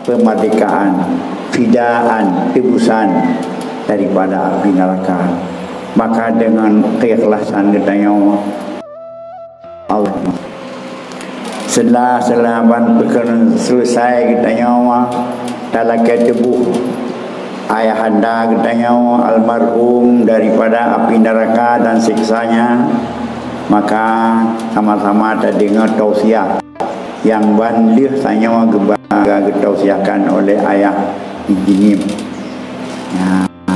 kemerdekaan, fidaan, tebusan daripada api neraka. Maka dengan keikhlasan kita nyawa Allah, setelah perkara selesai kita nyawa dalam tubuh ayahanda kita nyawa almarhum daripada api neraka dan siksanya, maka sama-sama kita dengar tausiah yang banlih sanyawa getausiahkan oleh ayah Ijinim.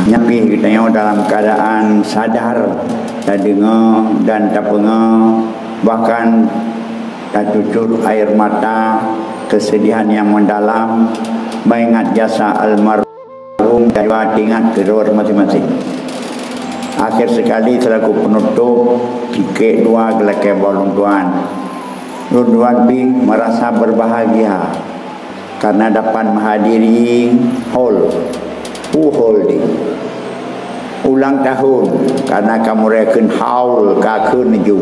Nyampi kita nyawa dalam keadaan sadar dan dengar dan tak pengah, bahkan tak cucur air mata kesedihan yang mendalam mengingat jasa almarhum dan ingat kedua masing-masing. Akhir sekali selaku penutup tiket dua gelakai baluntuan. Lunduan B merasa berbahagia karena dapat menghadiri hall ulang tahun, karena kamu reken haul kakun ju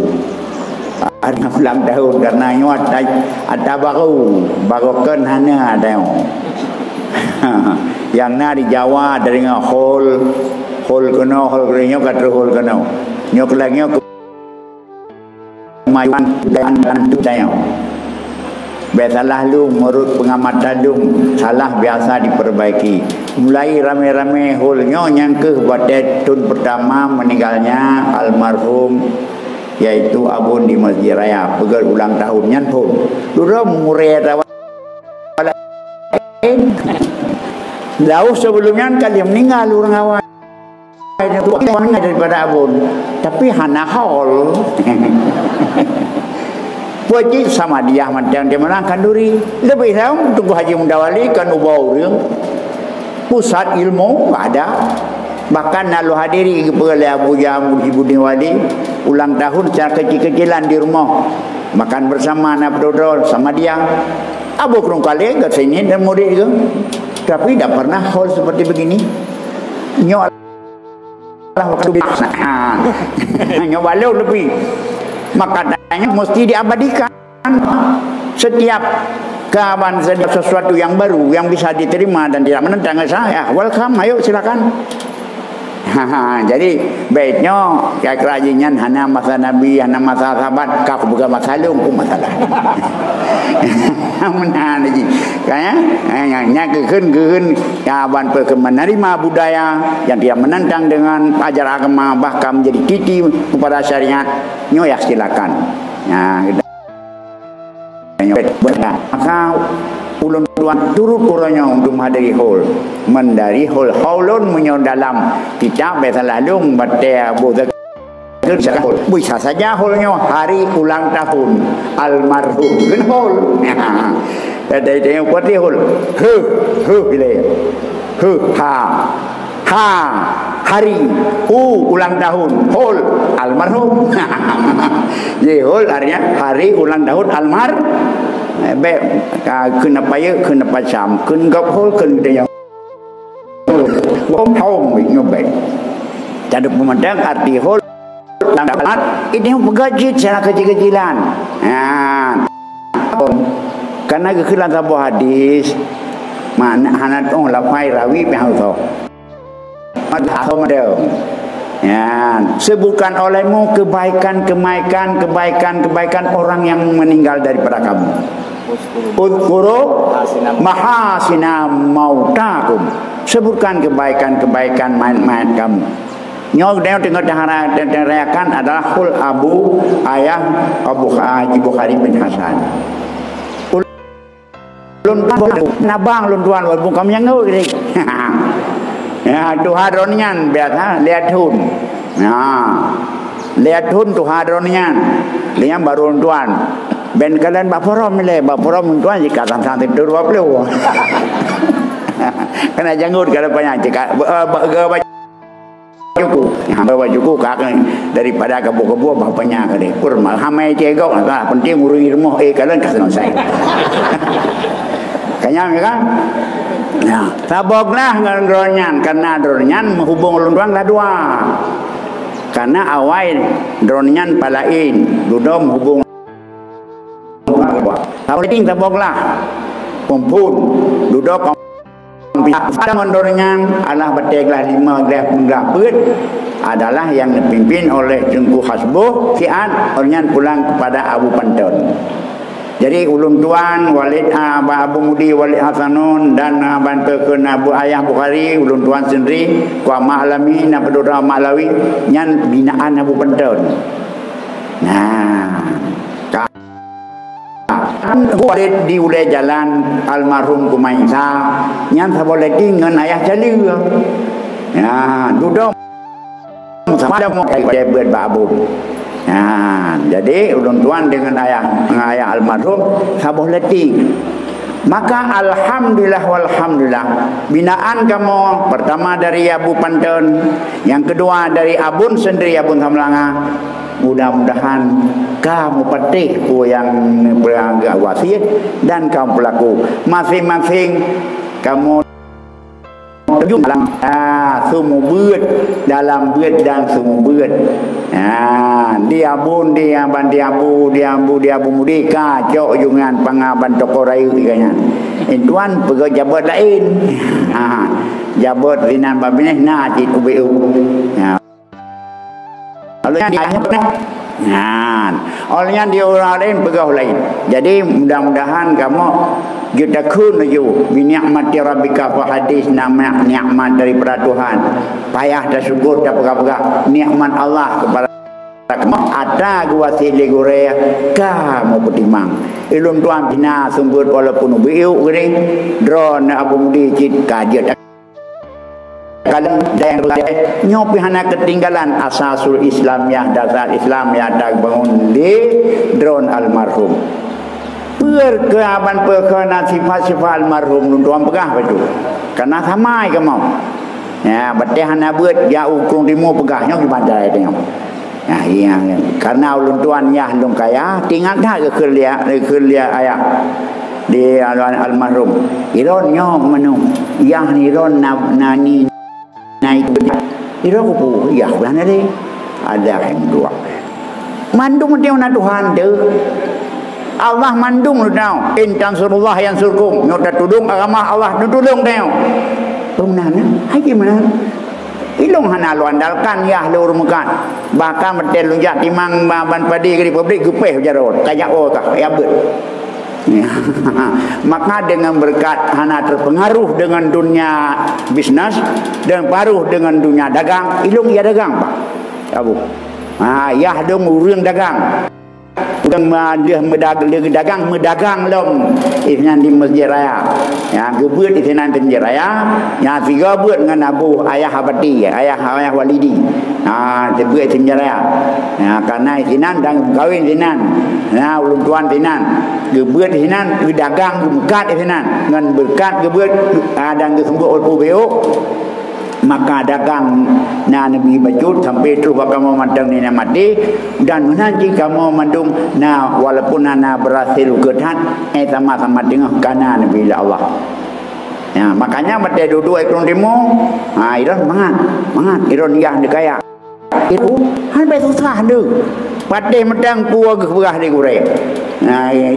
ada ulang tahun karena nyuat ada barukan hanya ada yang na di Jawa dari hall kena hall kena kata hall kena nyok lagi nyok kemajuan dan daya. Biasalah lu menurut pengamatan lu salah biasa diperbaiki. Mulai rame-rame hulnya yang ke pada tahun pertama meninggalnya almarhum yaitu Abun di Masjid Raya. Pegal ulang tahunnya pun. Dulu murid jauh sebelumnya kali meninggal orang awal daripada Abun. Tapi hana haul. Wajib sama dia macam dia menangkan duri. Lebih tahu tunggu Haji Mundawali kan ubah orang. Pusat ilmu ada. Bahkan lalu hadiri oleh Abu Jamu Ibu Wali ulang tahun secara kecil-kecilan di rumah. Makan bersama anak berdodol sama dia. Abu kurung kali ke sini dan murid ke. Tapi tak pernah hal seperti begini. Nyok lah waktu nyok balik lebih. Maka tanya mesti diabadikan. Setiap kawan setiap sesuatu yang baru yang bisa diterima dan tidak menentang saya, welcome, ayo silakan. Jadi baiknya kayak kerajinnya hana masa Nabi, hana masa sahabat, kau bukan masalah, aku masalah. Mana lagi? Kayaknya kehun kawan menerima budaya yang tidak menentang dengan ajar agama, bahkan menjadi titi kepada syariat, nyoyak silakan. Maka ulun tuan turut kurangnya untuk menghadiri hall. Mendari hall haulun menyon dalam kitab biasa lalu baca buku bisa saja hallnya hari ulang tahun almarhum kan hall. Ada yang buat dia hall. Bila hari ulang tahun hall almarhum. Ye hall artinya hari ulang tahun almarhum. Baik kenapa ya kenapa jam kenapa hall kenapa home baik. Jadi pemandang arti hall ini mengaji secara kecil-kecilan. Karena kekilan sebuah hadis mana hanat lafai rawi pihau ya, sebutkan olehmu kebaikan orang yang meninggal daripada kamu. Udhkuru mahasina mautakum. Sebutkan kebaikan mayat kamu. Nyok dia tengok derayakan adalah hul abu ayah Abu Haji Bukhari bin Hasan. Nabang luntuan walaupun kamu yang ngau gini. Ya Tuhan ronyan biasa lihat hun. Lihat hun Tuhan ronyan. Lihat baru luntuan. Ben kalian baporom luntuan jika sang tidur waplu. Kena janggut kalau banyak jika bawa juku kakak daripada kebu-kebu bapaknya kali kurma hamai cegok lah penting urus rumah kalian kasih saya kayaknya kan nah taboklah ngeronyan karena dronyan menghubung lunduan lah dua karena awal dronyan palain dudom hubung taboklah Kumpul duduk pada mendorongan Allah berteglah 5 gerak berat adalah yang dipimpin oleh Tengku Hasbuh Siat orangnya pulang kepada Abu Pantun. Jadi ulun tuan Walid Abu Mudi Walid Hasanun dan bantu ke Abu Ayah Bukhari ulun tuan sendiri Kuah Ma'lami nak berdua Ma'lawi nyan binaan Abu Pantun. Nah Walid di ulai jalan almarhum Kumaisa nyan saboleh dengan ayah jali ya duduk sama ada mau kayak buat babu. Nah, jadi ulun tuan dengan ayah almarhum sabuh letih. Maka alhamdulillah walhamdulillah binaan kamu pertama dari Abu Pantun, yang kedua dari Abun sendiri Abun Samlanga. Mudah-mudahan kamu petik yang berangkat wasiat dan kamu pelaku masing-masing kamu dalam semua beut dalam beut dan semua beut. Dia bun dia bandi abu dia abu mudi kacau jungan pangaban toko rayu ikanya. Tuan pergi jabat lain. Jabat rinan babineh na cik UBU. Olehnya dia orang lain pergi lain. Jadi mudah-mudahan kamu kita kunuju binikmati rabbika fa hadis nama nikmat daripada Tuhan. Payah dah syukur dah pegah-pegah nikmat Allah kepada kamu ada gua sile gore kamu bertimang. Ilun tuan bina sumber walaupun ubiu gering drone Abu Mudi cit kajet kalau yang nyopi hana ketinggalan asasul Islamiyah dasar Islam yang dah bangun di drone almarhum. Perkeaban perkena sifat-sifat almarhum tuan pegah baju. Karena sama ke mau. Ya, betih hana buat ya ukung timur pegahnya di bandai tengok. Ya, iya. Karena ulun tuan ya lung kaya tinggal dah ke kelia ayah di almarhum. Iron nyong menung. Yang iron nani naik iron ku ya bulan ada yang dua. Mandung dia na Tuhan deh. Allah mandung lu tahu. In tansurullah yansurkum. Nyota tudung agama Allah tudung tahu. Pemana? Haji mana? Ilung hana lu andalkan ya lu rumukan. Bahkan betel lu jak timang ban padi ke republik gepeh jarot. Kayak kah ya bet. Maka dengan berkat hana terpengaruh dengan dunia bisnis dan paruh dengan dunia dagang. Ilung ya dagang Pak. Abu. Ya dong urang dagang. Udang dia medagang lom isnan di Masjid Raya. Ya gebeut isnan di Masjid Raya. Ya tiga beut dengan Abu Ayah Abadi, ayah Walidi. Gebeut di Masjid Raya. Ya karena isnan dan kawin isnan. Nah ulun tuan isnan. Gebeut isnan dagang berkat isnan. Ngan berkat gebeut dan gesembuk ulpu maka dagang na Nabi bajut sampai terus kamu mandang ni mati dan menanti kamu mandung na walaupun ana berhasil kedat sama-sama dengan kana Nabi Allah. Ya makanya mati dua ekron demo iron mangat iron yah dekaya itu han be susah deu pade medang puah ke berah di gure.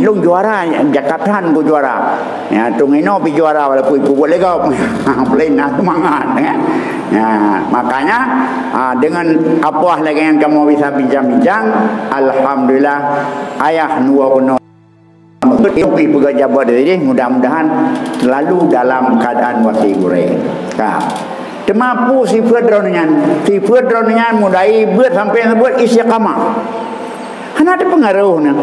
Lung juara Jakatan ku juara. Ya tungino pi juara walaupun ku boleh kau play na semangat ya. Makanya dengan apa lagi yang kamu bisa bincang-bincang alhamdulillah ayah nuwa kuno pi pejabat ini mudah-mudahan selalu dalam keadaan wasi gure. Temampu sifat dronnya mudai buat sampai buat istiqamah. Hana ada pengaruhnya.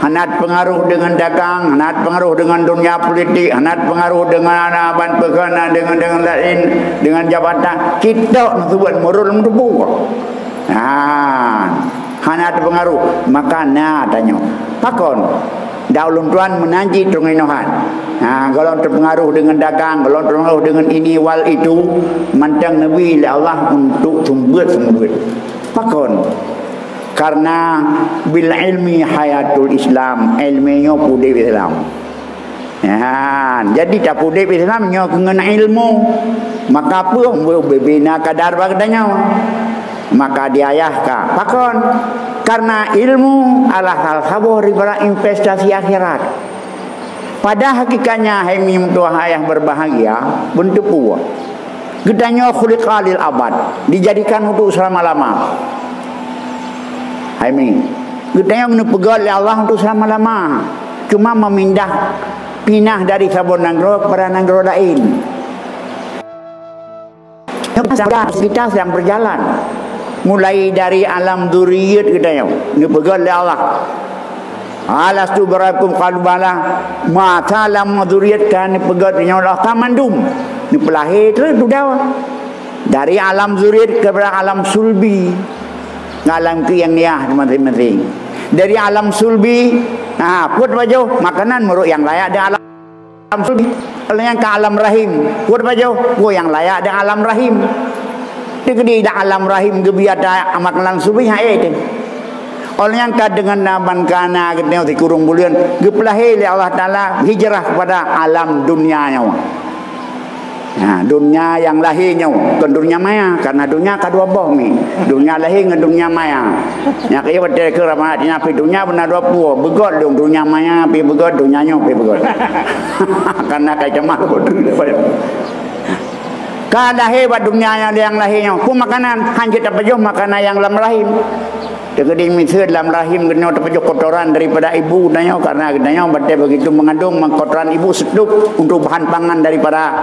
Hana pengaruh dengan dagang, hana pengaruh dengan dunia politik, hana pengaruh dengan aban pegana dengan lain, dengan jabatan. Kita nak buat murul mendubu. Hana pengaruh. Maka na tanya. Pakon. Daulun tuan menanji tunginohan. Kalau terpengaruh dengan dagang, kalau terpengaruh dengan ini wal itu, mantang Nabi Allah untuk sumber. Pakon. Karena bil ilmi hayatul Islam, ilminya pudih Islam. Jadi tak pudih Islam nya kena ilmu. Maka apa berbina kadar bagdanya. Maka diayahkan. Pakon. Karena ilmu adalah hal khabur daripada investasi akhirat. Pada hakikatnya hai mim tua ayah berbahagia bentuk puas. Gedanya khuliqalil abad, dijadikan untuk selama-lama. Hai mim. Gedanya kena pegat oleh Allah untuk selama-lama. Cuma pindah dari sabun nanggro kepada nanggro lain. Kita sedang berjalan. Mulai dari alam dzurriyyat katanya, ini pegat oleh Allah. Alastu barakum qalu bala ma ta'lam dzurriyyat kan pegat dengan Allah tamandum. Ni pelahir terus sudah dari alam dzurriyyat kepada alam sulbi. Alam kiyangiyah masing-masing. Dari alam sulbi, put baju makanan meruk yang layak di alam sulbi. Kalau yang ke alam rahim, put baju yang layak di alam rahim. Di alam rahim gebiada amat lang subi hae. Oleh yang ka dengan naban kana getnya di kurung bulian gepelahi oleh Allah Taala hijrah kepada alam dunianya. Nah, dunia yang lahirnya bukan dunia maya karena dunia kedua boh ni. Dunia lahir dengan dunia maya. Nya kaya pada ke ramah di napi dunia benar dua puo begot dong dunia maya pi begot dunianya pi begot. Karena kaya cemah bodoh. Kada hebat dunia yang lahirnya. Ku makanan hanjit apa jauh makanan yang dalam rahim. Jadi misal dalam rahim kena terpejuk kotoran daripada ibu nanya karena nanya begitu mengandung kotoran ibu seduk untuk bahan pangan daripada